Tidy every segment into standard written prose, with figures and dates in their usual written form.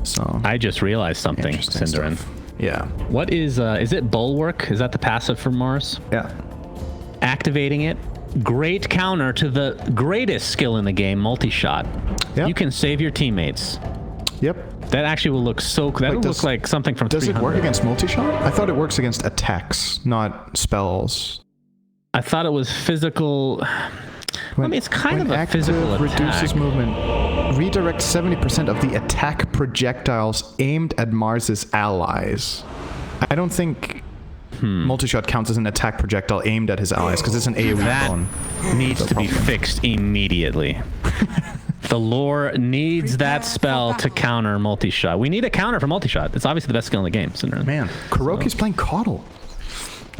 So I just realized something, Cinderin. Yeah. What is it Bulwark? Is that the passive from Mars? Yeah. Activating it. Great counter to the greatest skill in the game, multi-shot. Yep. You can save your teammates. Yep. That actually will look so... That will look like something from 300. Does it work against multi-shot? I thought it works against attacks, not spells. I thought it was physical... I mean, it's kind of a physical attack. Reduces movement. Redirect 70% of the attack projectiles aimed at Mars's allies. I don't think multi-shot counts as an attack projectile aimed at his allies because it's an AoE phone. That needs to be fixed immediately. The lore needs that spell to counter multi-shot. We need a counter for multi-shot. It's obviously the best skill in the game. Man, Kuroki's playing Caudle.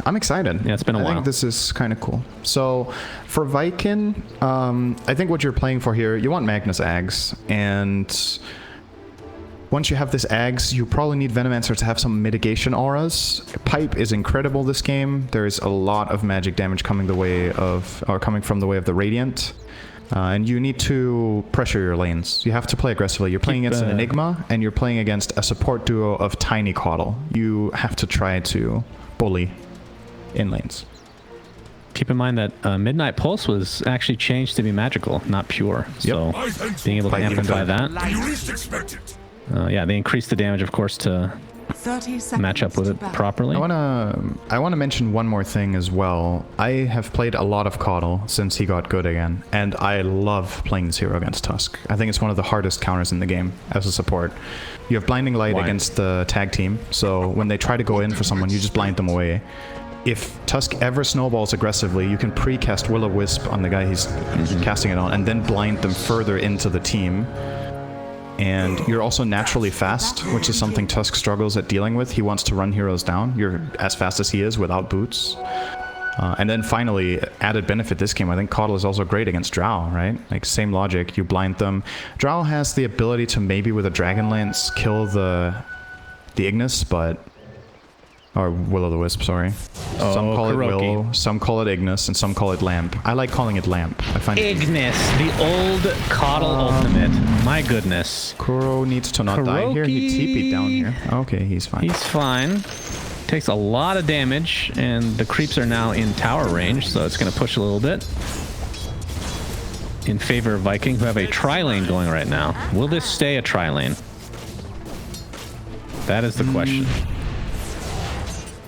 I'm excited. Yeah, it's been a while. I think this is kind of cool. So for Viking, I think what you're playing for here, you want Magnus Ags, and once you have this Ags, you probably need Venomancer to have some mitigation auras. Pipe is incredible this game. There's a lot of magic damage coming from the way of the Radiant. And you need to pressure your lanes. You have to play aggressively. You're playing against an Nigma, and you're playing against a support duo of Tiny Caudle. You have to try to bully in lanes. Keep in mind that Midnight Pulse was actually changed to be magical, not pure. So being able to amplify that. Yeah, they increased the damage, of course, to match up with it properly. I wanna mention one more thing as well. I have played a lot of Caudle since he got good again, and I love playing this hero against Tusk. I think it's one of the hardest counters in the game as a support. You have Blinding Light against the tag team, so when they try to go in for someone, you just blind them away. If Tusk ever snowballs aggressively, you can pre-cast Will-O-Wisp on the guy he's casting it on, and then blind them further into the team. And you're also naturally fast, which is something Tusk struggles at dealing with. He wants to run heroes down. You're as fast as he is without boots. And then finally, added benefit this game, I think Caudle is also great against Drow, right? Like, same logic, you blind them. Drow has the ability to maybe with a Dragonlance kill the Ignis, but... Or Will-O-the-Wisp, sorry. Some call it Will, some call it Ignis, and some call it Lamp. I like calling it Lamp. I find Ignis, the old Caudle ultimate. My goodness. Kuro needs to not die here. He TP'd down here. Okay, he's fine. He's fine. Takes a lot of damage, and the creeps are now in tower range, so it's going to push a little bit. In favor of Viking, who have a tri-lane going right now. Will this stay a tri-lane? That is the question.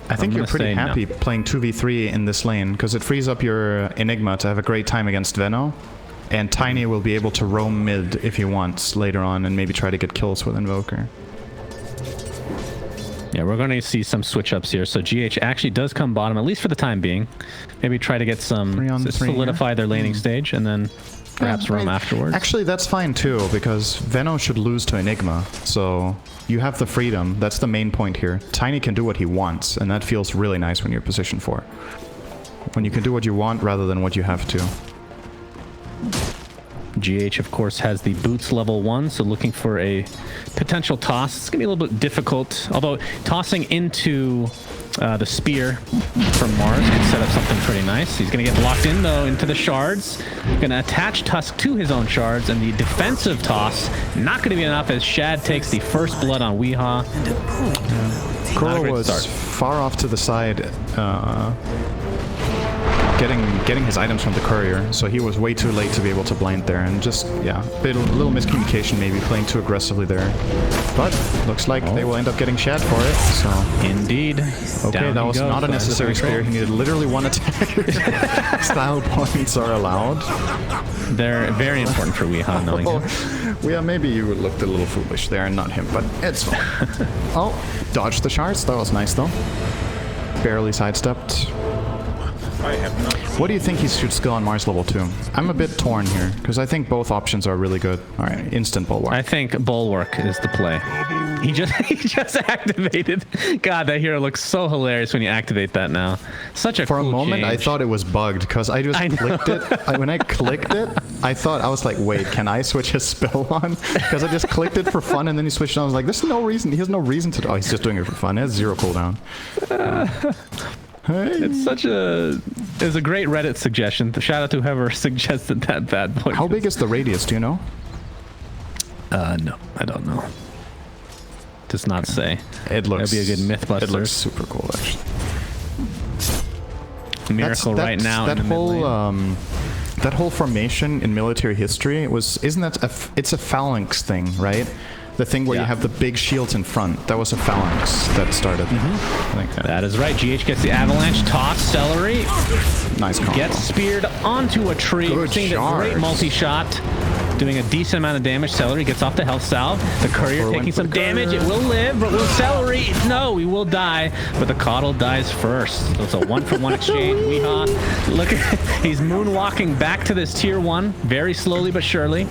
I think you're pretty happy playing 2v3 in this lane, because it frees up your Enigma to have a great time against Veno, and Tiny will be able to roam mid if he wants later on, and maybe try to get kills with Invoker. Yeah, we're going to see some switch-ups here, so GH actually does come bottom, at least for the time being. Maybe try to get some, solidify their laning stage, and then perhaps roam afterwards. Actually, that's fine too, because Veno should lose to Enigma, so you have the freedom. That's the main point here. Tiny can do what he wants, and that feels really nice when you're position 4. When you can do what you want rather than what you have to. GH, of course, has the boots level 1, so looking for a potential toss. It's going to be a little bit difficult, although tossing into the spear from Mars can set up something pretty nice. He's going to get locked in, though, into the shards. Going to attach Tusk to his own shards, and the defensive toss not going to be enough as Shad takes the first blood on Weehaw. Kuro was far off to the side, getting his items from the courier, so he was way too late to be able to blind there, and just, yeah, a little miscommunication maybe, playing too aggressively there. But looks like they will end up getting Shad for it, so... Indeed. Okay, that was not a necessary spear. He needed literally one attack. Style points are allowed. They're very important for Weehaw, knowing him. Yeah, maybe you looked a little foolish there and not him, but it's fine. Oh, dodged the shards. That was nice, though. Barely sidestepped. What do you think he should skill on Mars level 2? I'm a bit torn here, because I think both options are really good. Alright, instant Bulwark. I think Bulwark is the play. He just activated. God, that hero looks so hilarious when you activate that now. Such a For cool a moment, change. I thought it was bugged, because I just clicked it. When I clicked it, I was like, wait, can I switch his spell on? Because I just clicked it for fun, and then he switched on. I was like, there's no reason. He has no reason to... Oh, he's just doing it for fun. It has 0 cooldown. Hey. It's a great Reddit suggestion. Shout out to whoever suggested that bad boy. How big is the radius? Do you know? No, I don't know. does not say. It looks... That'd be a good Mythbusters. It looks super cool, actually. Miracle right now in the mid lane. That whole formation in military history isn't that it's a phalanx thing, right? The thing where you have the big shields in front. That was a phalanx that started. I think that is right. GH gets the avalanche, toss, celery. Nice combo. Gets speared onto a tree. Good We're seeing the great multi-shot. Doing a decent amount of damage. Celery gets off the health salve. The courier taking some damage. It will live, but will Celery? No, he will die. But the Coddle dies first. So it's a 1-for-1 exchange. Weehaw. Look at he's moonwalking back to this tier 1 very slowly but surely.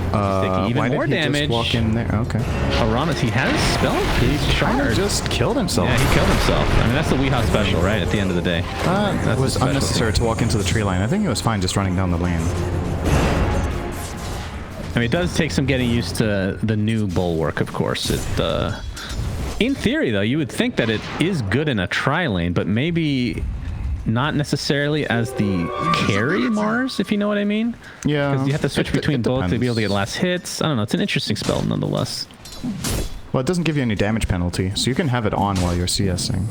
Taking even more damage. Just walk in there? Okay. Aramis, he has spell. He's shard. Just killed himself. Yeah, he killed himself. I mean, that's the Weehaw special, right? At the end of the day. It was unnecessary to walk into the tree line. I think he was fine just running down the lane. I mean, it does take some getting used to the new bulwark, of course. In theory, though, you would think that it is good in a tri-lane, but maybe not necessarily as the carry Mars, if you know what I mean. Yeah. Because you have to switch between both to be able to get last hits. I don't know. It's an interesting spell, nonetheless. Well, it doesn't give you any damage penalty, so you can have it on while you're CSing.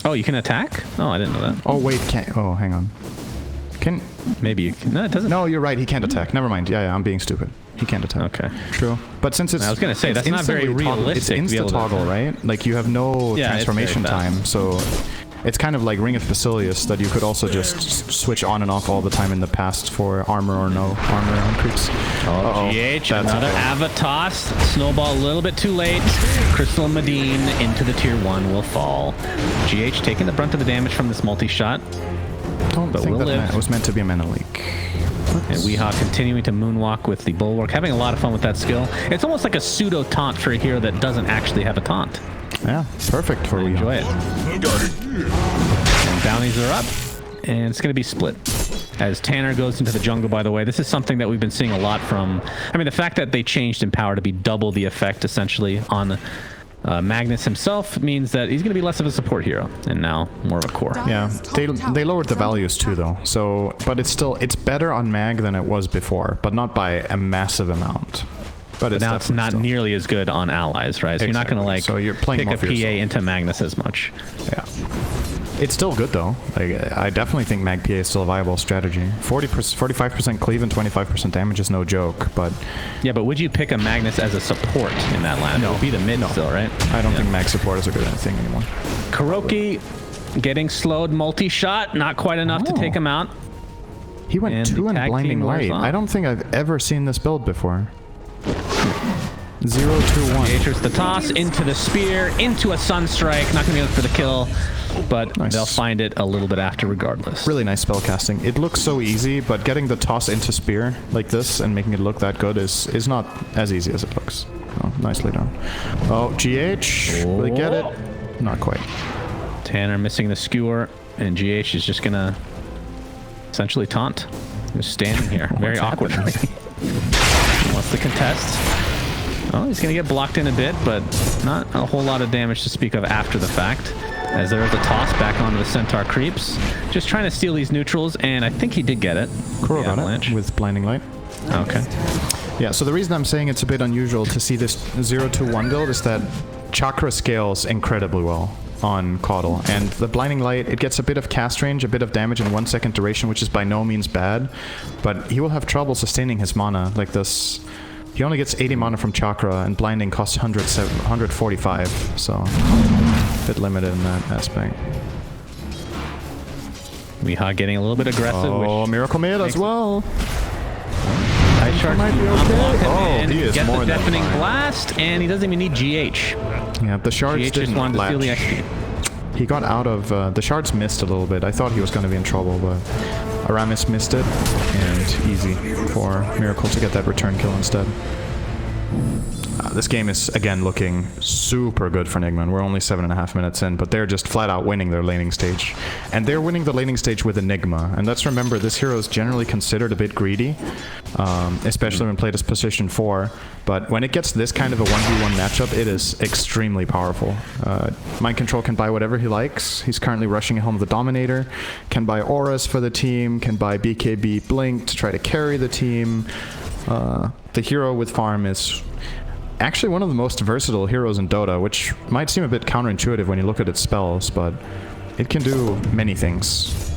Oh, you can attack? Oh, I didn't know that. Oh, wait. Oh, hang on. Maybe you can. No, it doesn't. No, you're right. He can't attack. Never mind. Yeah, I'm being stupid. He can't attack. Okay. True. But since it's... I was going to say, that's not very realistic. It's insta-toggle, right? Like, you have no transformation time, so... It's kind of like Ring of Basilius that you could also just switch on and off all the time in the past for armor or no armor on creeps. GH, another Avatos. Snowball a little bit too late. Crystal Medine into the tier 1 will fall. GH taking the brunt of the damage from this multi-shot. Don't think that it was meant to be a mana leak. And Weehaw continuing to moonwalk with the bulwark, having a lot of fun with that skill. It's almost like a pseudo taunt for a hero that doesn't actually have a taunt. Yeah, perfect for Weehaw. Enjoy it. And bounties are up, and it's going to be split. As Tanner goes into the jungle, by the way, this is something that we've been seeing a lot from... I mean, the fact that they changed Empower to be double the effect, essentially, on Magnus himself means that he's going to be less of a support hero, and now more of a core. Yeah, they lowered the values too, though. So, but it's better on Mag than it was before, but not by a massive amount. But now it's not nearly as good on allies, right? So you're not going to like pick a PA into Magnus as much. Yeah. It's still good though. Like, I definitely think Mag PA is still a viable strategy. 45% cleave and 25% damage is no joke, but... Yeah, but would you pick a Magnus as a support in that lineup? No. It would be the mid still, right? I don't think Mag support is a good thing anymore. Kuroki getting slowed multi-shot. Not quite enough to take him out. He went 2 in Blinding Light. I don't think I've ever seen this build before. 0, 2, 1. Enters the toss into the spear, into a Sunstrike. Not going to be able for the kill, but they'll find it a little bit after regardless. Really nice spell casting. It looks so easy, but getting the toss into spear like this and making it look that good is not as easy as it looks. Oh, nicely done. Oh, GH. Will he get it? Not quite. Tanner missing the skewer, and GH is just going to essentially taunt. He's standing here very awkwardly. Wants to contest. Oh, he's going to get blocked in a bit, but not a whole lot of damage to speak of after the fact. As there is a toss back onto the Centaur creeps. Just trying to steal these neutrals, and I think he did get it. Kuro got it with Blinding Light. Okay. Yeah, so the reason I'm saying it's a bit unusual to see this 0-2-1 build is that Chakra scales incredibly well on Caudle, and the Blinding Light, it gets a bit of cast range, a bit of damage in 1 second duration, which is by no means bad, but he will have trouble sustaining his mana like this. He only gets 80 mana from Chakra, and Blinding costs 145, so a bit limited in that aspect. Weehaw getting a little bit aggressive. Oh, Miracle Mid as well. Ice Shark might be okay. He is more than deafening blast, and he doesn't even need GH. Yeah, the shards didn't latch. To steal the XP. He got out of... the shards missed a little bit. I thought he was going to be in trouble, but Aramis missed it, and easy for Miracle to get that return kill instead. This game is, again, looking super good for Nigma. We're only 7.5 minutes in, but they're just flat out winning their laning stage. And they're winning the laning stage with Enigma. And let's remember, this hero is generally considered a bit greedy, especially when played as position 4. But when it gets this kind of a 1v1 matchup, it is extremely powerful. Mind Control can buy whatever he likes. He's currently rushing home the Dominator, can buy auras for the team, can buy BKB Blink to try to carry the team. The hero with farm is... actually one of the most versatile heroes in Dota, which might seem a bit counterintuitive when you look at its spells, but it can do many things.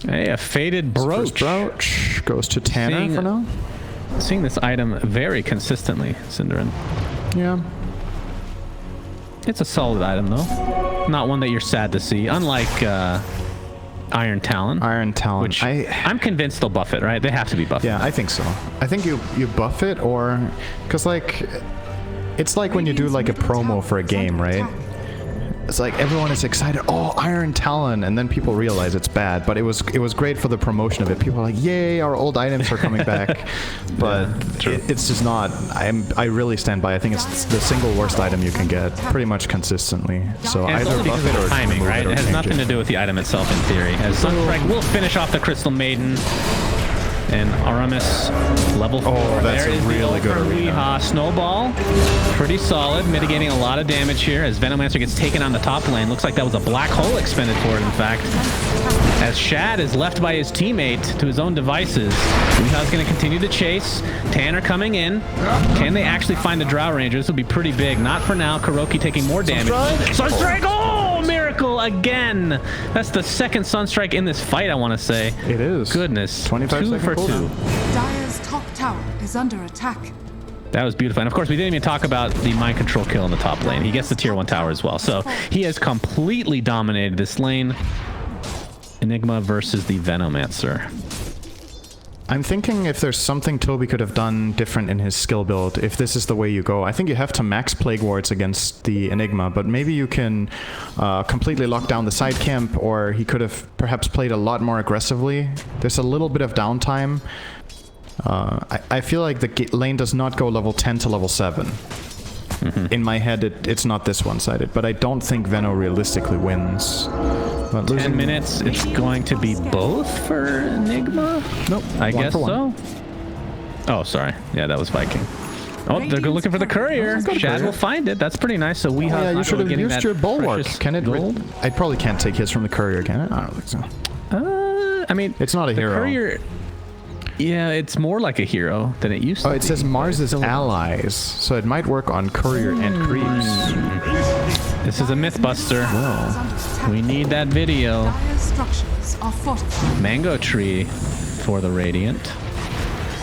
Hey, a faded brooch. First brooch goes to Tanner for now. Seeing this item very consistently, Cinderin. Yeah. It's a solid item, though. Not one that you're sad to see. Unlike Iron Talon. Iron Talon. Which I'm convinced they'll buff it, right? They have to be buffed. Yeah, I think so. I think you buff it, or... Because, like... It's like when you do, like, a promo for a game, right? It's like everyone is excited, oh, Iron Talon, and then people realize it's bad. But it was great for the promotion of it. People are like, yay, our old items are coming back. But it's just not. I really stand by. I think it's the single worst item you can get, pretty much consistently. So and either buff it or timing, right? It has nothing to do with the item itself, in theory. As Sunstrike will finish off the Crystal Maiden. And Aramis, level 4. Oh, that's there a is really the good arena. Weehaw Snowball. Pretty solid, mitigating a lot of damage here as Venomancer gets taken on the top lane. Looks like that was a black hole expended for it, in fact. As Shad is left by his teammate to his own devices. Weehaw's going to continue to chase. Tanner coming in. Can they actually find the Drow Ranger? This will be pretty big. Not for now. Kuroki taking more damage. Sunstrike! Oh, miracle again! That's the second Sunstrike in this fight, I want to say. It is. Goodness. 25 2 for 2. Dire's top tower is under attack. That was beautiful. And of course, we didn't even talk about the mind control kill in the top lane. He gets the tier 1 tower as well. So he has completely dominated this lane. Enigma versus the Venomancer. I'm thinking if there's something Toby could have done different in his skill build, if this is the way you go. I think you have to max Plague Wards against the Enigma, but maybe you can completely lock down the side camp, or he could have perhaps played a lot more aggressively. There's a little bit of downtime. I feel like the lane does not go level 10 to level 7. In my head, it's not this one-sided, but I don't think Veno realistically wins. But 10 minutes, it's going to be both for Enigma? Nope. I guess so. Oh, sorry. Yeah, that was Viking. Oh, they're looking for the courier. Shad will find it. That's pretty nice. So we have. Yeah, you should have used your bulwark. Can it? Gold? I probably can't take hits from the courier, can it? I don't think so. I mean, it's not a hero. Courier. Yeah, it's more like a hero than it used to be. Oh, it says Mars's allies, so it might work on courier and creeps. This is a Mythbuster. Whoa. We need that video. Mango Tree for the Radiant.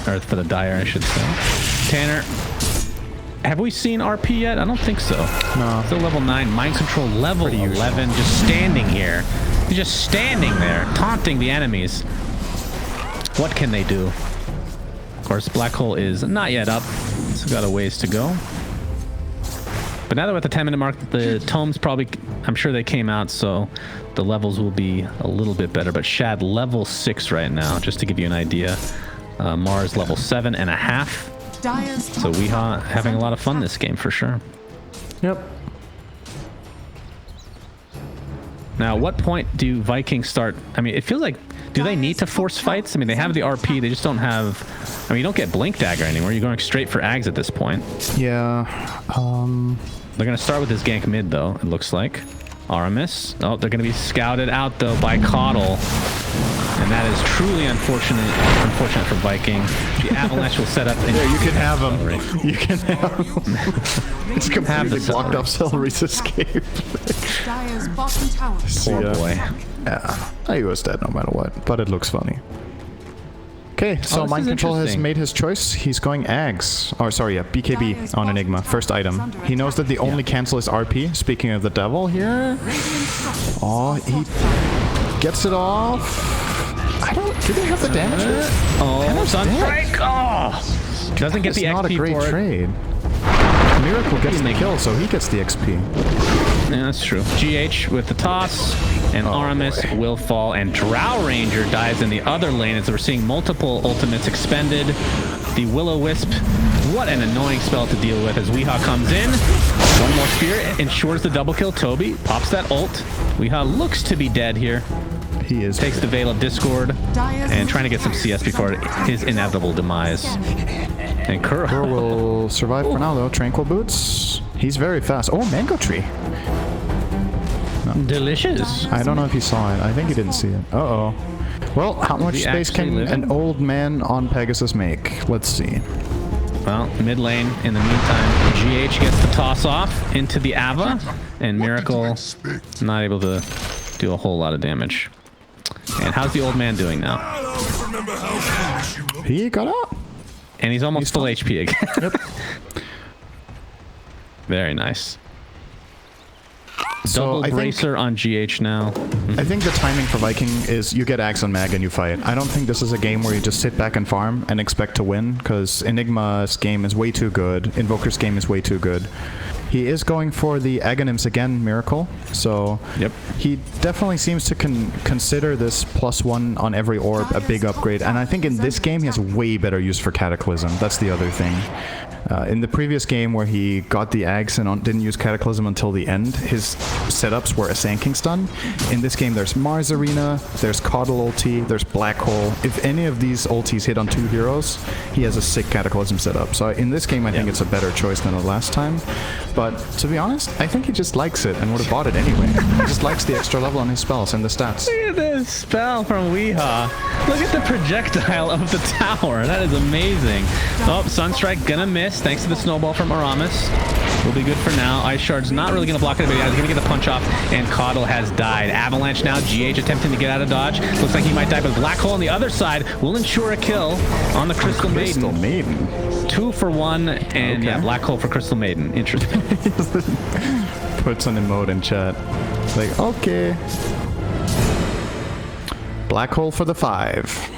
Or for the Dire, I should say. Tanner, have we seen RP yet? I don't think so. No. Still level 9. Mind Control level 11. Just standing here. He's just standing there, taunting the enemies. What can they do? Of course, Black Hole is not yet up. It's got a ways to go. But now that we're at the 10-minute mark, the tomes probably, I'm sure they came out, so the levels will be a little bit better. But Shad level 6 right now, just to give you an idea. Mars level 7.5. So Weehaw having a lot of fun this game for sure. Yep. Now, what point do Vikings start? I mean, it feels like, do they need to force fights? I mean, they have the RP, they just don't have... I mean, you don't get Blink Dagger anymore. You're going straight for Ags at this point. Yeah. They're going to start with this gank mid, though, it looks like. Aramis. Oh, they're going to be scouted out, though, by Caudle. And that is truly unfortunate for Viking. The Avalanche will set up... Yeah, you can have him. You can have him. It's completely blocked off Celery's escape. Poor boy. Yeah, he was dead no matter what, but it looks funny. Okay, so Mind Control has made his choice. He's going Ags. Oh, sorry, yeah, BKB on Enigma. First item. He knows that the only cancel is RP. Speaking of the devil here. Oh, he gets it off. I don't... Do they have the damage? Oh, Sunstrike! Oh! Doesn't get the XP for it. It's not a great trade. Miracle gets the kill, so he gets the XP. Yeah, that's true. GH with the toss, and Aramis will fall, and Drow Ranger dies in the other lane as we're seeing multiple ultimates expended. The Will-O-Wisp, what an annoying spell to deal with as Weehaw comes in. One more spear, ensures the double kill. Toby pops that ult. Weehaw looks to be dead here. He is. Takes the Veil of Discord and trying to get some CS before his inevitable demise. And Kuro will survive for now, though. Tranquil Boots. He's very fast. Oh, Mango Tree. No. Delicious. I don't know if he saw it. I think he didn't see it. Uh-oh. Well, how much space can an old man on Pegasus make? Let's see. Well, mid lane, in the meantime, GH gets the toss off into the Ava, and Miracle not able to do a whole lot of damage. And how's the old man doing now? He got out. And he's almost full HP again. Yep. Very nice. So Double I think, bracer on GH now. I think the timing for Viking is you get Axe on Mag and you fight. I don't think this is a game where you just sit back and farm and expect to win, because Enigma's game is way too good. Invoker's game is way too good. He is going for the Aghanims again, Miracle. So Yep. he definitely seems to consider this +1 on every orb a big upgrade. And I think in this game he has way better use for Cataclysm. That's the other thing. In the previous game where he got the Ags and didn't use Cataclysm until the end, his setups were a Sanking Stun. In this game there's Mars Arena, there's Coddle ulti, there's Black Hole. If any of these ultis hit on 2 heroes, he has a sick Cataclysm setup. So in this game I think it's a better choice than the last time. But to be honest, I think he just likes it and would have bought it anyway. He just likes the extra level on his spells and the stats. Look at this spell from Weehaw. Look at the projectile of the tower. That is amazing. Oh, Sunstrike gonna miss thanks to the snowball from Aramis. Will be good for now. Ice Shard's not really gonna block it, but he's gonna get the punch off, and Coddle has died. Avalanche now, GH attempting to get out of dodge. Looks like he might die, but Black Hole on the other side will ensure a kill on the Crystal Maiden. 2 for 1, and yeah, Black Hole for Crystal Maiden. Interesting. Puts an emote in chat. Like, okay. Black Hole for the 5.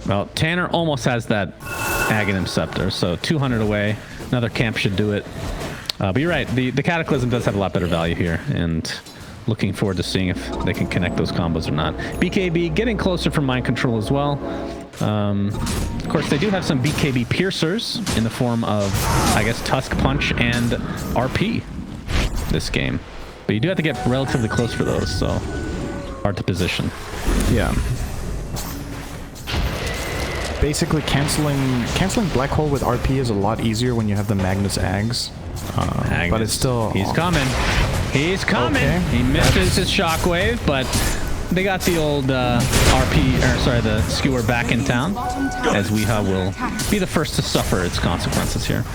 Well, Tanner almost has that Aghanim Scepter, so 200 away. Another camp should do it. But you're right, the Cataclysm does have a lot better value here, and looking forward to seeing if they can connect those combos or not. BKB getting closer from Mind Control as well. Of course, they do have some BKB piercers in the form of, I guess, Tusk Punch and RP this game. But you do have to get relatively close for those, so hard to position. Yeah. Basically, canceling Black Hole with RP is a lot easier when you have the Magnus Ags. Magnus, but it's still... He's coming. He's coming. Okay. He misses his shockwave, but they got the old the skewer back in town, as Weehaw will be the first to suffer its consequences here.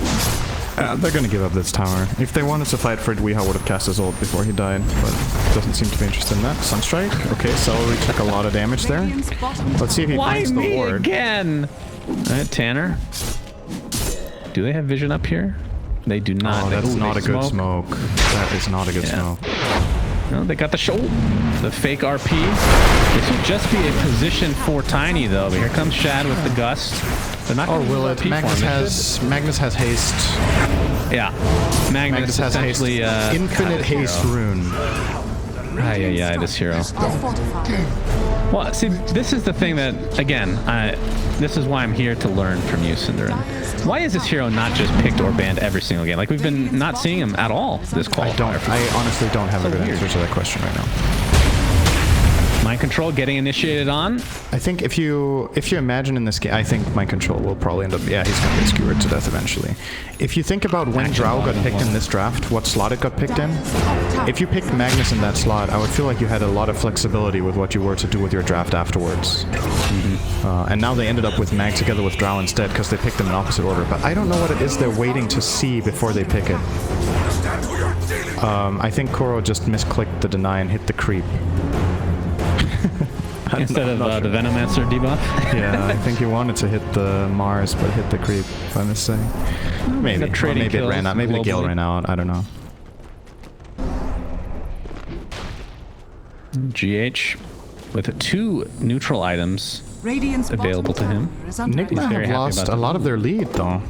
They're gonna give up this tower. If they wanted to fight for it, Weehaw would have cast his ult before he died, but doesn't seem to be interested in that. Sunstrike. Okay, Celery took a lot of damage there. Let's see if he finds the ward. Why me again? Alright, Tanner. Do they have vision up here? They do not. Oh, that's not a good smoke. That is not a good smoke. No, they got the the fake RP. This would just be a position for Tiny, though. But here comes Shad with the gust. They're not or will it? Magnus has haste. Yeah, Magnus has essentially infinite haste rune. Yeah, this hero. Well, see, this is the thing that, again, this is why I'm here to learn from you, Cinderin. Why is this hero not just picked or banned every single game? Like, we've been not seeing him at all this qualifier. I honestly don't have a good answer to that question right now. Mind Control getting initiated on. I think if you imagine in this game, I think Mind Control will probably end up, yeah, he's going to get skewered to death eventually. If you think about when Drow got picked in this draft, what slot it got picked in, if you picked Magnus in that slot, I would feel like you had a lot of flexibility with what you were to do with your draft afterwards. And now they ended up with Mag together with Drow instead because they picked them in opposite order. But I don't know what it is they're waiting to see before they pick it. I think Koro just misclicked the deny and hit the creep. Instead of the Venomancer debuff? Yeah, I think he wanted to hit the Mars, but hit the creep, if I must say. Maybe. Or maybe it ran out. Maybe the Gale ran out. I don't know. GH with 2 neutral items available to him. Nigma have lost a lot of their lead, though.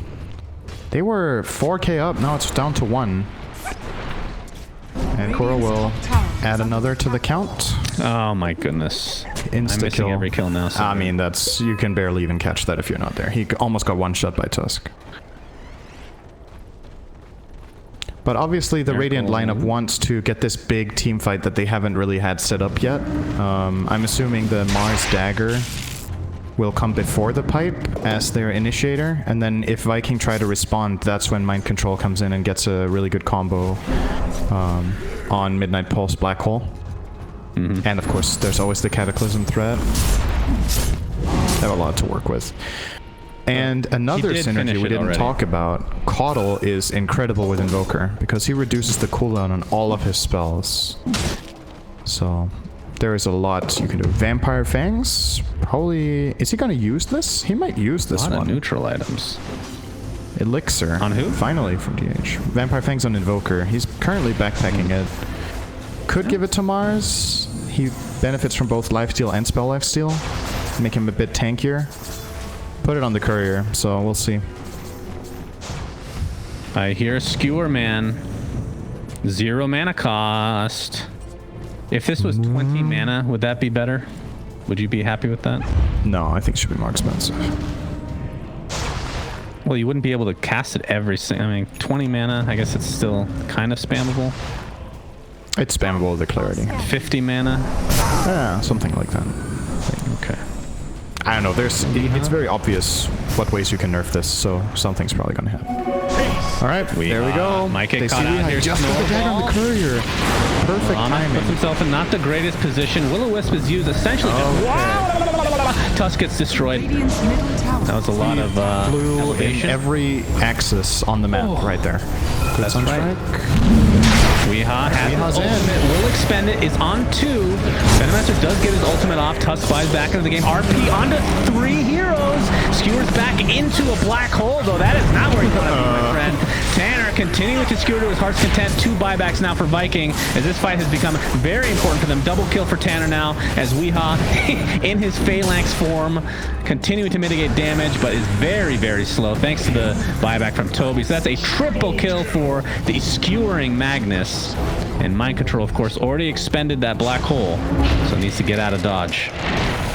They were 4k up, now it's down to 1. And Koro will add another to the count. Oh my goodness. Insta-kill. I'm missing every kill now. I mean, that's... You can barely even catch that if you're not there. He almost got one-shot by Tusk. But obviously the Radiant lineup wants to get this big team fight that they haven't really had set up yet. I'm assuming the Mars Dagger will come before the pipe as their initiator, and then if Viking try to respond, that's when Mind Control comes in and gets a really good combo on Midnight Pulse Black Hole. And of course there's always the Cataclysm threat. They have a lot to work with. And another did synergy finish we it didn't already. talk about, Caudle is incredible with Invoker, because he reduces the cooldown on all of his spells. So, there is a lot you can do. Vampire Fangs, probably... Is he gonna use this? He might use this A lot one. of neutral items. Elixir. On who? Finally from DH. Vampire Fangs on Invoker. He's currently backpacking it. Could give it to Mars. He benefits from both lifesteal and spell lifesteal. Make him a bit tankier. Put it on the courier, so we'll see. I hear a Skewer Man. 0 mana cost. If this was 20 mana, would that be better? Would you be happy with that? No, I think it should be more expensive. Well, you wouldn't be able to cast it I mean, 20 mana, I guess it's still kind of spammable. It's spammable with the clarity. 50 mana. Yeah, something like that. Okay. I don't know, it's very obvious what ways you can nerf this, so something's probably gonna happen. Alright, there we go. Might get They caught see out Weeha here. just with the dagger on the courier. Perfect Lana puts timing. himself in not the greatest position. Will-O-Wisp is used essentially just... Tusk gets destroyed. Radiant's middle tower. That was a lot of Blue in elevation. every axis on the map right there. Good Sunstrike. Weeha has his Weeha's in. ultimate, will expend it, is on 2. Venommaster does get his ultimate off. Tusk flies back into the game. RP onto 3 heroes. Skewers back into a black hole, though that is not where you want to be, my friend. Tanner continuing to skewer to his heart's content. 2 buybacks now for Viking, as this fight has become very important for them. Double kill for Tanner now, as Weeha, in his Phalanx form, continuing to mitigate damage, but is very, very slow, thanks to the buyback from Toby. So that's a triple kill for the skewering Magnus. And Mind Control, of course, already expended that black hole, so needs to get out of dodge.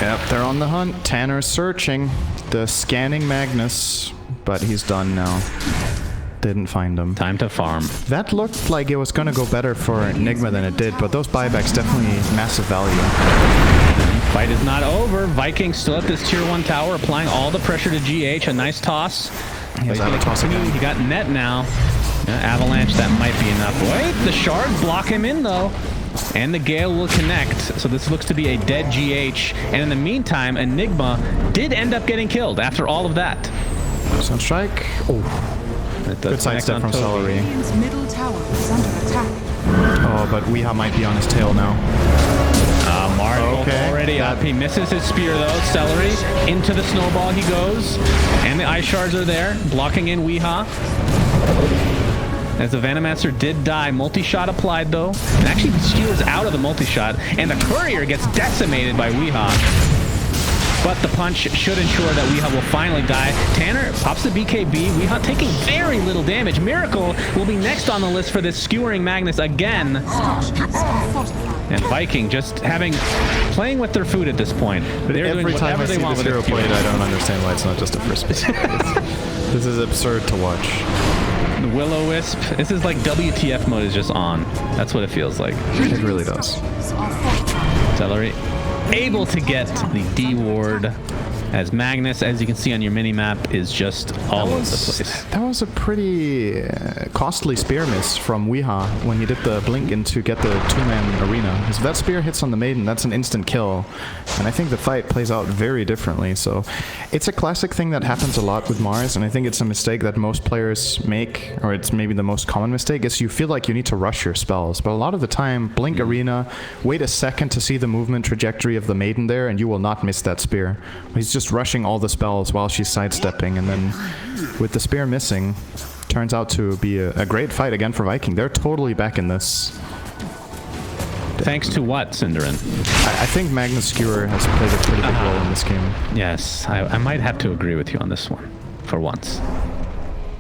Yep, they're on the hunt. Tanner's searching. The scanning Magnus, but he's done now. Didn't find him. Time to farm. That looked like it was gonna go better for Nigma than it did, but those buybacks definitely massive value. Fight is not over. Vikings still at this tier 1 tower, applying all the pressure to GH. A nice toss. He has out of toss again. He got net now. Avalanche, that might be enough. Wait, the shards block him in though. And the Gale will connect. So this looks to be a dead GH. And in the meantime, Enigma did end up getting killed after all of that. Sunstrike. Oh, good sidestep from Celery. Radiant's middle tower is under attack. Oh, but Weeha might be on his tail now. Marvel Okay. already up. He misses his spear though. Celery into the snowball he goes. And the ice shards are there, blocking in Weeha. As the Venomancer did die. Multi-shot applied though. And actually skewers out of the multi-shot. And the courier gets decimated by Weeha. But the punch should ensure that Weeha will finally die. Tanner pops the BKB. Weeha taking very little damage. Miracle will be next on the list for this skewering Magnus again. Structures are fortified. And Viking just playing with their food at this point. They're doing Every time whatever I they see want this with hero their played, skewers. I don't understand why it's not just a first pick. This is absurd to watch. The Will-O-Wisp. This is like WTF mode is just on. That's what it feels like. It really does. Structures are fortified. Celery able to get the D ward, as Magnus, as you can see on your mini map, is just all over the place. That was a pretty costly spear miss from Weeha when he did the blink in to get the 2-man arena. Because if that spear hits on the maiden, that's an instant kill. And I think the fight plays out very differently. So it's a classic thing that happens a lot with Mars, and I think it's a mistake that most players make, or it's maybe the most common mistake, is you feel like you need to rush your spells. But a lot of the time, blink arena, wait a second to see the movement trajectory of the maiden there, and you will not miss that spear. He's just rushing all the spells while she's sidestepping, and then with the spear missing, turns out to be a great fight again for Viking. They're totally back in this. Thanks to what, Cinderin? I think Magnus Skewer has played a pretty big role in this game. Yes, I might have to agree with you on this one, for once.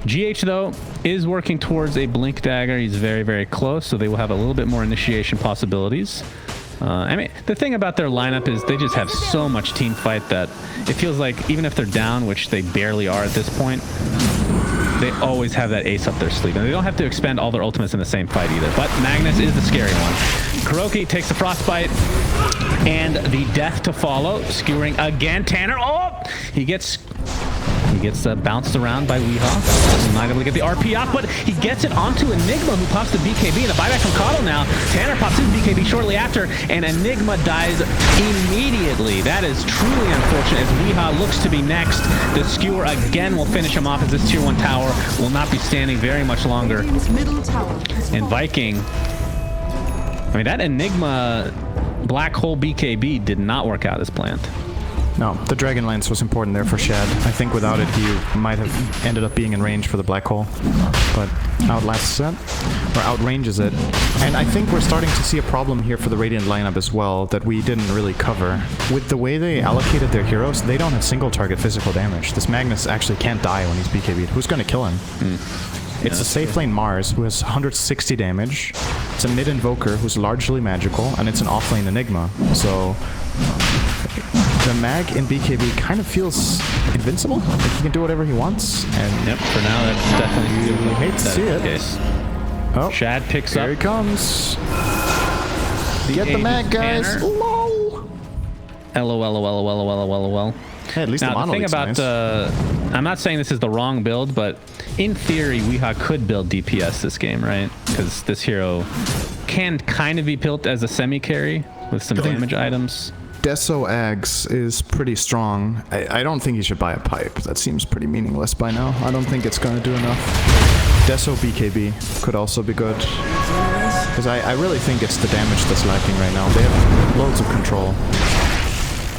GH, though, is working towards a Blink Dagger. He's very, very close, so they will have a little bit more initiation possibilities. I mean, the thing about their lineup is they just have so much team fight that it feels like even if they're down, which they barely are at this point, they always have that ace up their sleeve. And they don't have to expend all their ultimates in the same fight either. But Magnus is the scary one. Kuroki takes the Frostbite and the death to follow. Skewering again. Tanner, oh! He gets He gets bounced around by Weehaw. Not able to get the RP off, but he gets it onto Enigma, who pops the BKB. And a buyback from Coddle now. Tanner pops his BKB shortly after, and Enigma dies immediately. That is truly unfortunate as Weehaw looks to be next. The Skewer again will finish him off as this tier 1 tower will not be standing very much longer. And Viking, I mean, that Enigma black hole BKB did not work out as planned. No, the Dragon Lance was important there for Shad. I think without it, he might have ended up being in range for the black hole, but outlasts it, or outranges it. And I think we're starting to see a problem here for the Radiant lineup as well that we didn't really cover. With the way they allocated their heroes, they don't have single target physical damage. This Magnus actually can't die when he's BKB'd. Who's going to kill him? It's a safe lane Mars who has 160 damage. It's a mid Invoker who's largely magical, and it's an off lane Enigma. So the mag in BKB kind of feels invincible. Like he can do whatever he wants. And yep, for now that's definitely you hate to see it. Case. Oh, Shad picks up. Here he comes. Get the mag, guys. LOL. LOL. Hey, at least now, the thing about nice. I'm not saying this is the wrong build, but in theory, Weehaw could build DPS this game, right? Because this hero can kind of be built as a semi-carry with some damage items. Deso Ags is pretty strong. I don't think he should buy a pipe. That seems pretty meaningless by now. I don't think it's going to do enough. Deso BKB could also be good. Because I really think it's the damage that's lacking right now. They have loads of control.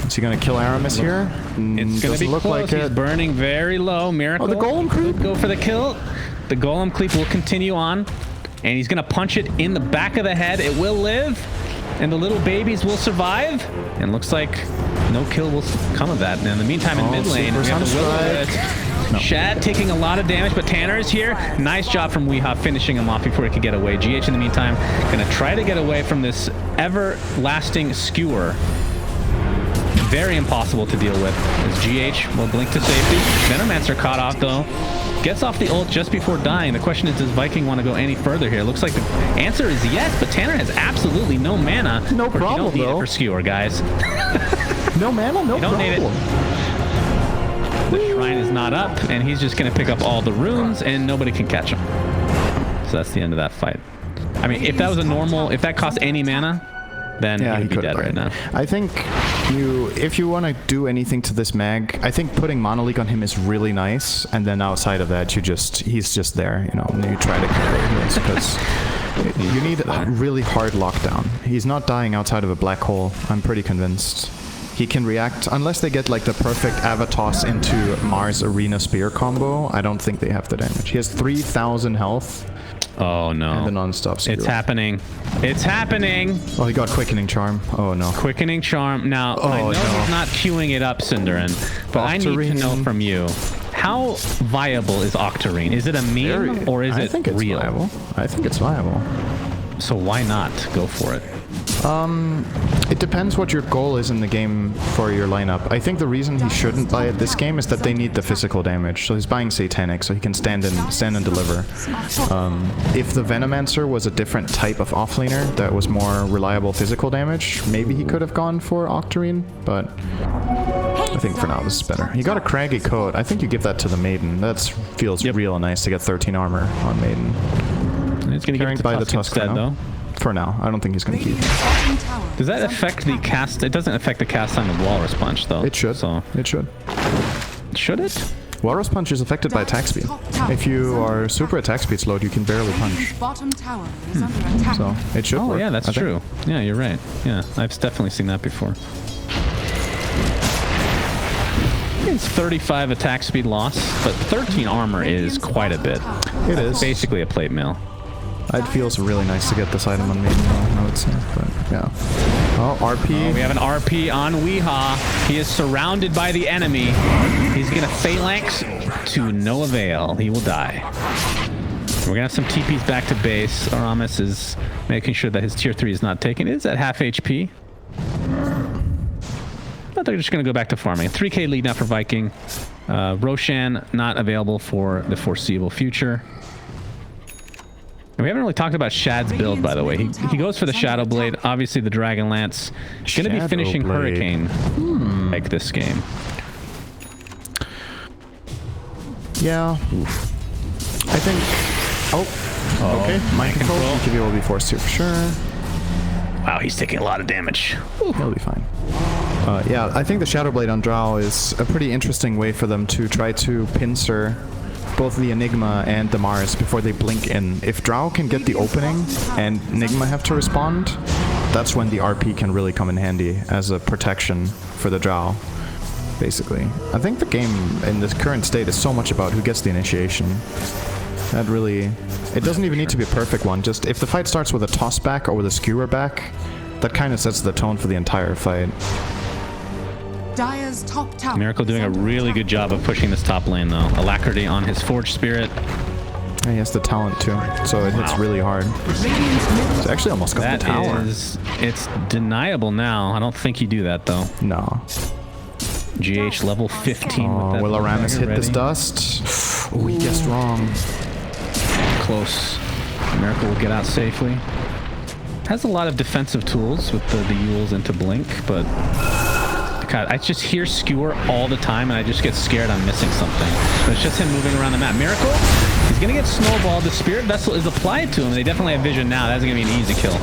Is he going to kill Aramis here? It's going to be close. Like He's burning very low. Miracle. Oh, the Golem Creep. Go for the kill. The Golem Creep will continue on. And he's going to punch it in the back of the head. It will live. And the little babies will survive. And looks like no kill will come of that. Now, in the meantime, in mid lane, we have the Will. No. Shad taking a lot of damage, but Tanner is here. Nice job from Weehaw finishing him off before he could get away. GH, in the meantime, going to try to get away from this everlasting Skewer. Very impossible to deal with as GH will blink to safety. Venomancer caught off, though. Gets off the ult just before dying. The question is, does Viking want to go any further here? Looks like the answer is yes, but Tanner has absolutely no mana. No problem, don't need though. It for Skewer, guys. No mana, no don't problem. Need it. The shrine is not up, and he's just going to pick up all the runes, and nobody can catch him. So that's the end of that fight. I mean, if that was a normal, if that cost any mana, then yeah, he'd be dead right now. I think if you want to do anything to this mag, I think putting Monoleague on him is really nice, and then outside of that, he's just there, you know, and you try to kill him because you need a really hard lockdown. He's not dying outside of a black hole, I'm pretty convinced. He can react, unless they get like the perfect Avatos into Mars Arena Spear combo, I don't think they have the damage. He has 3,000 health. Oh no. And the non-stop skill. It's happening. It's happening. Oh, he got Quickening Charm. Oh no. Quickening Charm. Now, I know he's not queuing it up, Cinderin, but I need to know from you, how viable is Octarine? Is it a meme or is it real? Viable. I think it's viable. So why not go for it? It depends what your goal is in the game for your lineup. I think the reason he shouldn't buy it this game is that they need the physical damage. So he's buying Satanic, so he can stand and deliver. If the Venomancer was a different type of offlaner that was more reliable physical damage, maybe he could have gone for Octarine, but I think for now this is better. He got a Craggy Coat. I think you give that to the Maiden. That feels real nice to get 13 armor on Maiden. He's going to get by the Tusk instead, though. For now, I don't think he's going to keep. Does that affect the cast? It doesn't affect the cast time of Walrus Punch, though. It should. So it should. Should it? Walrus Punch is affected by attack speed. If you are super attack speed slowed, you can barely punch. So it should work. Yeah, that's true. Yeah, you're right. Yeah, I've definitely seen that before. It's 35 attack speed loss, but 13 armor is quite a bit. It is. Basically a plate mill. It feels really nice to get this item on Maiden, I would say, but yeah. Oh, RP. Oh, we have an RP on Weehaw. He is surrounded by the enemy. He's going to Phalanx to no avail. He will die. We're going to have some TPs back to base. Aramis is making sure that his tier 3 is not taken. It is at half HP. But they're just going to go back to farming. 3k lead now for Viking. Roshan not available for the foreseeable future. And we haven't really talked about Shad's build, by the way. He goes for the Shadow Blade. Obviously, the Dragon Lance. Going to be finishing Hurricane like this game. Yeah. I think... Oh, okay. Mind control. BKB will be forced here for sure. Wow, he's taking a lot of damage. He'll be fine. Yeah, I think the Shadow Blade on Drow is a pretty interesting way for them to try to pincer both the Enigma and the Mars before they blink in. If Drow can get the opening and Nigma have to respond, that's when the RP can really come in handy as a protection for the Drow, basically. I think the game in this current state is so much about who gets the initiation. That really... It doesn't even need to be a perfect one, just if the fight starts with a toss back or with a skewer back, that kind of sets the tone for the entire fight. Dire's top tower. Miracle doing a really good job of pushing this top lane, though. Alacrity on his Forge Spirit. And he has the talent, too, so it hits really hard. It's actually almost got the tower. It's deniable now. I don't think you do that, though. No. GH level 15 Oh, with that. will Aramis hit ready. this dust? Oh, he guessed wrong. Close. Miracle will get out safely. Has a lot of defensive tools with the Yules into Blink, but... God, I just hear Skewer all the time, and I just get scared I'm missing something. But it's just him moving around the map. Miracle, he's going to get snowballed. The Spirit Vessel is applied to him. They definitely have vision now. That's going to be an easy kill.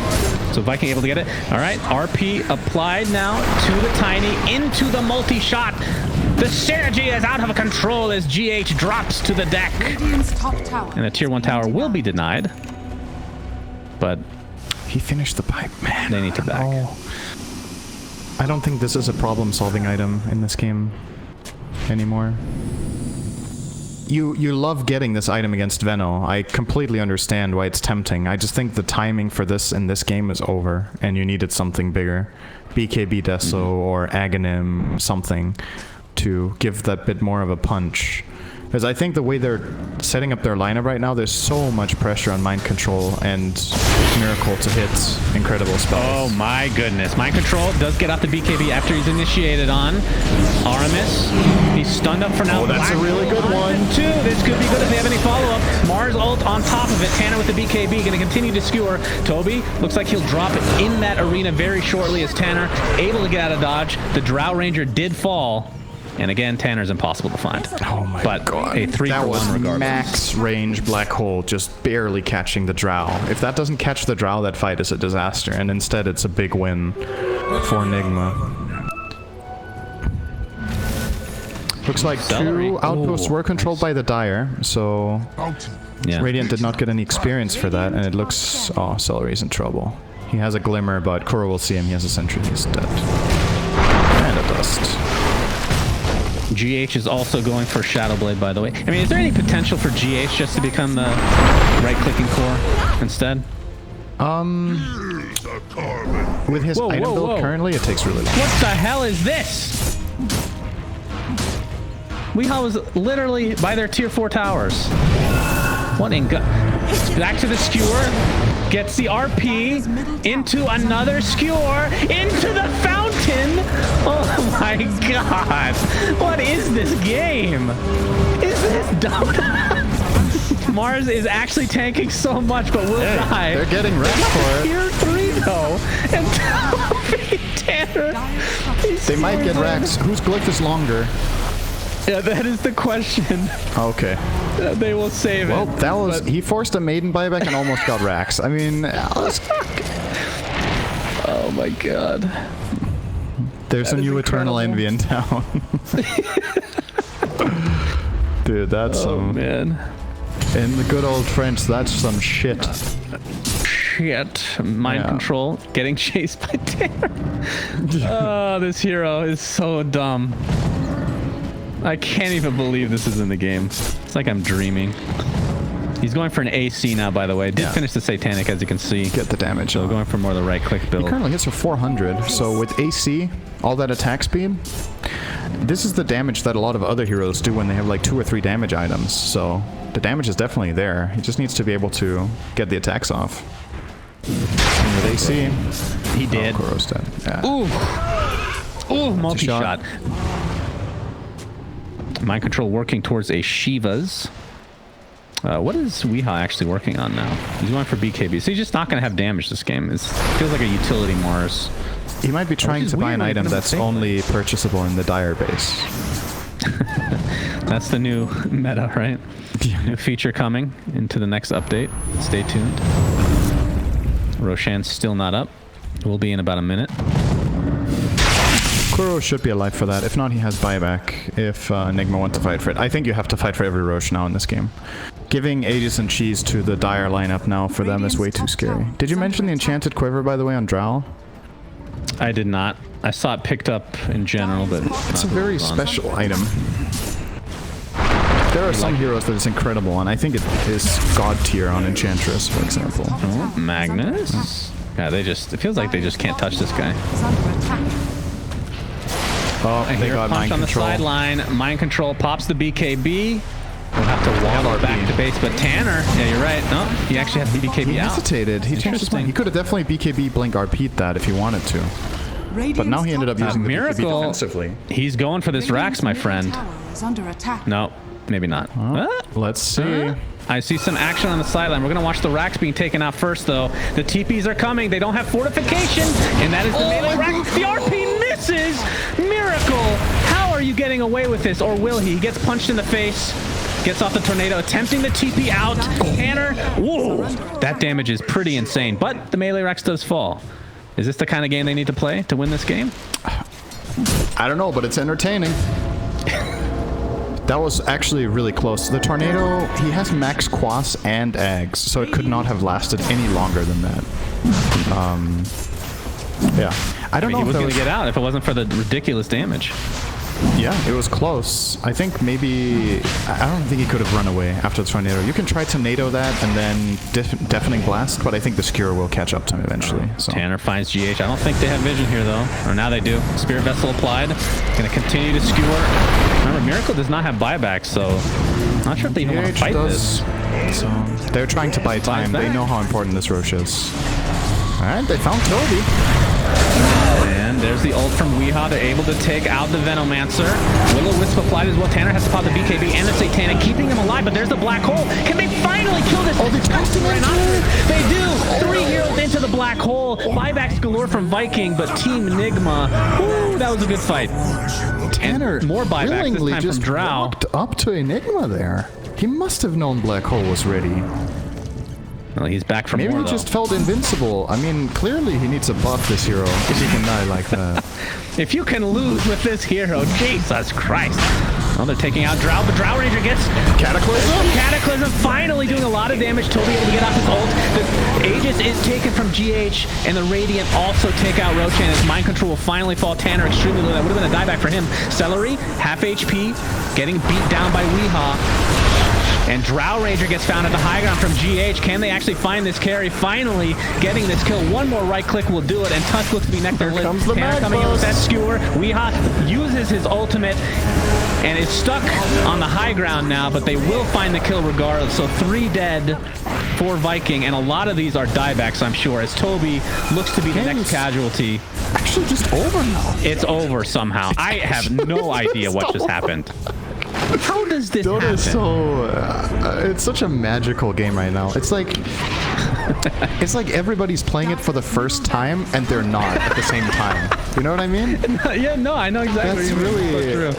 So Viking able to get it. All right, RP applied now to the Tiny, into the multi-shot. The synergy is out of control as GH drops to the deck. Radiant's top tower. And the tier 1 tower will be denied. But He finished the pipe, man. they need to back. Oh. I don't think this is a problem-solving item in this game anymore. You love getting this item against Venno. I completely understand why it's tempting. I just think the timing for this in this game is over, and you needed something bigger. BKB Deso or Aghanim, something, to give that bit more of a punch. Because I think the way they're setting up their lineup right now, there's so much pressure on Mind Control and Miracle to hit incredible spells. Oh my goodness. Mind Control does get out the BKB after he's initiated on Aramis. He's stunned up for now. Oh, that's a really good one. 2. This could be good if they have any follow-up. Mars ult on top of it. Tanner with the BKB going to continue to skewer. Toby looks like he'll drop it in that arena very shortly as Tanner able to get out of dodge. The Drow Ranger did fall. And again, Tanner's impossible to find. Oh my god. A 3 that for was 1 regardless. max range Black Hole, just barely catching the Drow. If that doesn't catch the Drow, that fight is a disaster. And instead, it's a big win for Nigma. Looks like Celery. 2 outposts were controlled by the Dire, so Yeah. Radiant did not get any experience for that, and it looks... Oh, Celery's in trouble. He has a Glimmer, but Kuro will see him. He has a Sentry. He's dead. And a Dust. GH is also going for Shadow Blade, by the way. I mean, is there any potential for GH just to become the right-clicking core instead? With his item build whoa. currently, it takes really long. What the hell is this? Weehaw was literally by their tier 4 towers. What in back to the skewer. Gets the RP into another skewer. Into the fountain. Oh my god. What is this game? Is this Dota? Mars is actually tanking so much, but will die. They're getting wrecked for it. Tier 3 though. And Tanner. They might get Rax. Whose glyph is longer? Yeah, that is the question. Okay. They will save Well, it. that was... He forced a maiden buyback and almost got Rax. I mean... Oh my god. There's a new Eternal Envy in town. Dude, that's some... Man. In the good old French, that's some shit. Shit. Mind control. Getting chased by Tanner. Oh, this hero is so dumb. I can't even believe this is in the game. It's like I'm dreaming. He's going for an AC now, by the way. Did finish the Satanic, as you can see. Get the damage. So going for more of the right-click build. He currently hits for 400, so with AC, all that attack speed, this is the damage that a lot of other heroes do when they have like 2 or 3 damage items. So the damage is definitely there. He just needs to be able to get the attacks off. And with AC, he did. Kuro's dead. Yeah. Ooh. Ooh, multi-shot. Mind control working towards a Shiva's. What is Weehaw actually working on now? He's going for BKB. So he's just not going to have damage this game. It feels like a utility Mars. He might be trying to buy an item that's only purchasable in the Dire base. That's the new meta, right? New feature coming into the next update. Stay tuned. Roshan's still not up. We'll be in about a minute. Kuro should be alive for that. If not, he has buyback if Nigma wants to fight for it. I think you have to fight for every Roche now in this game. Giving Aegis and Cheese to the Dire lineup now for them is way too scary. Did you mention the Enchanted Quiver, by the way, on Drow? I did not. I saw it picked up in general, but it's a very special item. There are some heroes that it's incredible on. I think it is god tier on Enchantress, for example. Oh, Magnus? Yeah, it feels like they just can't touch this guy. Oh, they got mind on control. The sideline. Mind control pops the BKB. We'll have to waddle back to base, but Tanner, yeah, you're right. No, he actually had the BKB he out. Hesitated. He changed his mind. He could have definitely BKB blink RP'd that if he wanted to. But now he ended up using the BKB defensively. He's going for this Rax, my friend. No, maybe not. Let's see. I see some action on the sideline. We're going to watch the Rax being taken out first, though. The TPs are coming. They don't have fortification, and that is the melee Rax. The RP misses! Miracle! How are you getting away with this, or will he? He gets punched in the face. Gets off the tornado, attempting the TP out. Tanner, whoa! That damage is pretty insane, but the melee Rex does fall. Is this the kind of game they need to play to win this game? I don't know, but it's entertaining. That was actually really close. The tornado, he has max quas and eggs, so it could not have lasted any longer than that. Yeah. I don't know he if was going to get out if it wasn't for the ridiculous damage. Yeah, it was close. I think maybe... I don't think he could have run away after the tornado. You can try tornado that and then deafening blast, but I think the skewer will catch up to him eventually. So. Tanner finds GH. I don't think they have vision here, though. Or now they do. Spirit Vessel applied. Going to continue to skewer. Remember, Miracle does not have buyback, so... Not sure if they even want to fight this. So they're trying to buy time. They know how important this Roche is. Alright, they found Toby. And there's the ult from Weehaw. They're able to take out the Venomancer. Will-O-Wisp applied as well. Tanner has to pop the BKB and the Satanic, keeping him alive, but there's the black hole. Can they finally kill this? Oh, they're testing it. They do. 3 heroes into the black hole. Buybacks galore from Viking, but Team Nigma. Ooh, that was a good fight. Tanner and more buybacks this time just from Drow. Walked up to Enigma there. He must have known black hole was ready. Well, he's back from Maybe war, he just felt invincible. I mean, clearly he needs a buff, this hero, if he can die like that. If you can lose with this hero, Jesus Christ. Well, they're taking out Drow, but Drow Ranger gets Cataclysm? Cataclysm finally doing a lot of damage. Toby able to get off his ult. The Aegis is taken from GH, and the Radiant also take out Roshan as Mind Control will finally fall. Tanner extremely low. That would have been a dieback for him. Celery, half HP, getting beat down by Weehaw. And Drow Ranger gets found at the high ground from GH. Can they actually find this carry? Finally getting this kill. One more right click will do it, and Tusk looks to be next to Here comes the Tanner coming in with that skewer. Weehaw uses his ultimate and is stuck on the high ground now, but they will find the kill regardless. So 3 dead for Viking, and a lot of these are diebacks, I'm sure, as Toby looks to be the next casualty. Actually just over now. It's over somehow. I have no idea what just happened. How does this happen? Dota is so... it's such a magical game right now. It's like... it's like everybody's playing it for the first time, and they're not at the same time. You know what I mean? Yeah, no, I know exactly. That's really... true.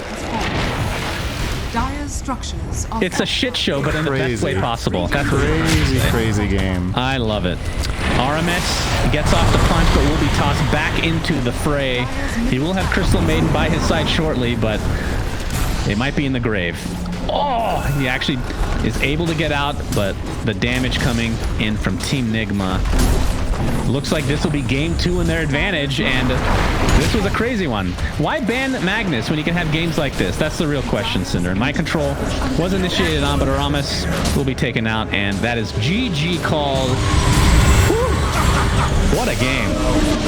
Dire's structures are It's a shit show, but in the best way possible. That's crazy game. I love it. Aramis gets off the punch, but will be tossed back into the fray. He will have Crystal Maiden by his side shortly, but it might be in the grave. Oh, he actually is able to get out, but the damage coming in from Team Nigma. Looks like this will be game 2 in their advantage, and this was a crazy one. Why ban Magnus when you can have games like this? That's the real question, Cinder. And My Control was initiated on, but Aramis will be taken out, and that is GG called. Whew. What a game.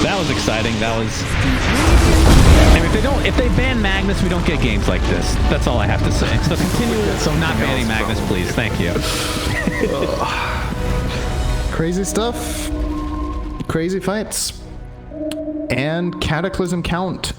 That was exciting. That was... And if they ban Magnus, we don't get games like this. That's all I have to say. So continue not banning Magnus, please. Thank you. Crazy stuff. Crazy fights. And Cataclysm count.